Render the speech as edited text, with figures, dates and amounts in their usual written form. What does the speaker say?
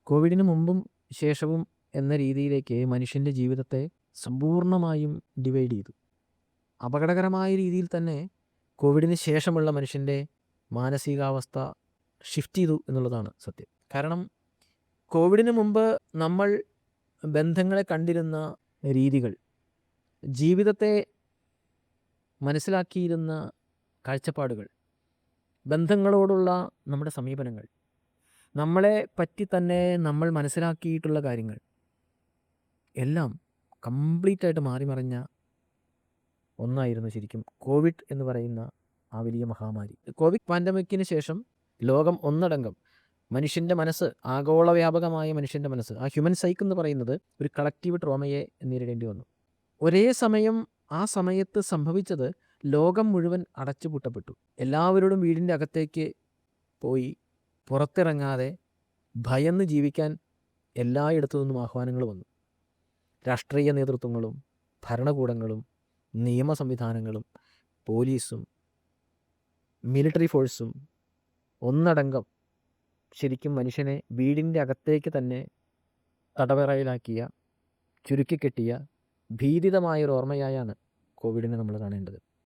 കോവിഡിന് മുമ്പും ശേഷവും എന്ന രീതിയിലേക്ക് മനുഷ്യൻ്റെ ജീവിതത്തെ സമ്പൂർണ്ണമായും ഡിവൈഡ് ചെയ്തു. അപകടകരമായ രീതിയിൽ തന്നെ കോവിഡിന് ശേഷമുള്ള മനുഷ്യൻ്റെ മാനസികാവസ്ഥ ഷിഫ്റ്റ് ചെയ്തു എന്നുള്ളതാണ് സത്യം. കാരണം കോവിഡിന് മുമ്പ് നമ്മൾ ബന്ധങ്ങളെ കണ്ടിരുന്ന രീതികൾ, ജീവിതത്തെ മനസ്സിലാക്കിയിരുന്ന കാഴ്ചപ്പാടുകൾ, ബന്ധങ്ങളോടുള്ള നമ്മുടെ സമീപനങ്ങൾ, നമ്മളെ പറ്റി തന്നെ നമ്മൾ മനസ്സിലാക്കിയിട്ടുള്ള കാര്യങ്ങൾ എല്ലാം കംപ്ലീറ്റായിട്ട് മാറിമറിഞ്ഞ ഒന്നായിരുന്നു ശരിക്കും കോവിഡ് എന്ന് പറയുന്ന ആ വലിയ മഹാമാരി. കോവിഡ് പാൻഡമിക്കിന് ശേഷം ലോകം ഒന്നടങ്കം മനുഷ്യൻ്റെ മനസ്സ്, ആഗോള വ്യാപകമായ മനുഷ്യൻ്റെ മനസ്സ്, ആ ഹ്യൂമൻ സൈക്ക് എന്ന് പറയുന്നത് ഒരു കളക്റ്റീവ് ട്രോമയെ നേരിടേണ്ടി വന്നു. ഒരേ സമയം ആ സമയത്ത് സംഭവിച്ചത് ലോകം മുഴുവൻ അടച്ചുപൂട്ടപ്പെട്ടു. എല്ലാവരോടും വീടിൻ്റെ അകത്തേക്ക് പോയി പുറത്തിറങ്ങാതെ ഭയന്ന് ജീവിക്കാൻ എല്ലായിടത്തു നിന്നും ആഹ്വാനങ്ങൾ വന്നു. രാഷ്ട്രീയ നേതൃത്വങ്ങളും ഭരണകൂടങ്ങളും നിയമ സംവിധാനങ്ങളും പോലീസും മിലിറ്ററി ഫോഴ്സും ഒന്നടങ്കം ശരിക്കും മനുഷ്യനെ വീടിൻ്റെ അകത്തേക്ക് തന്നെ തടവറയിലാക്കിയ, ചുരുക്കിക്കെട്ടിയ ഭീതിതമായൊരു ഓർമ്മയായാണ് കോവിഡിനെ നമ്മൾ കാണേണ്ടത്.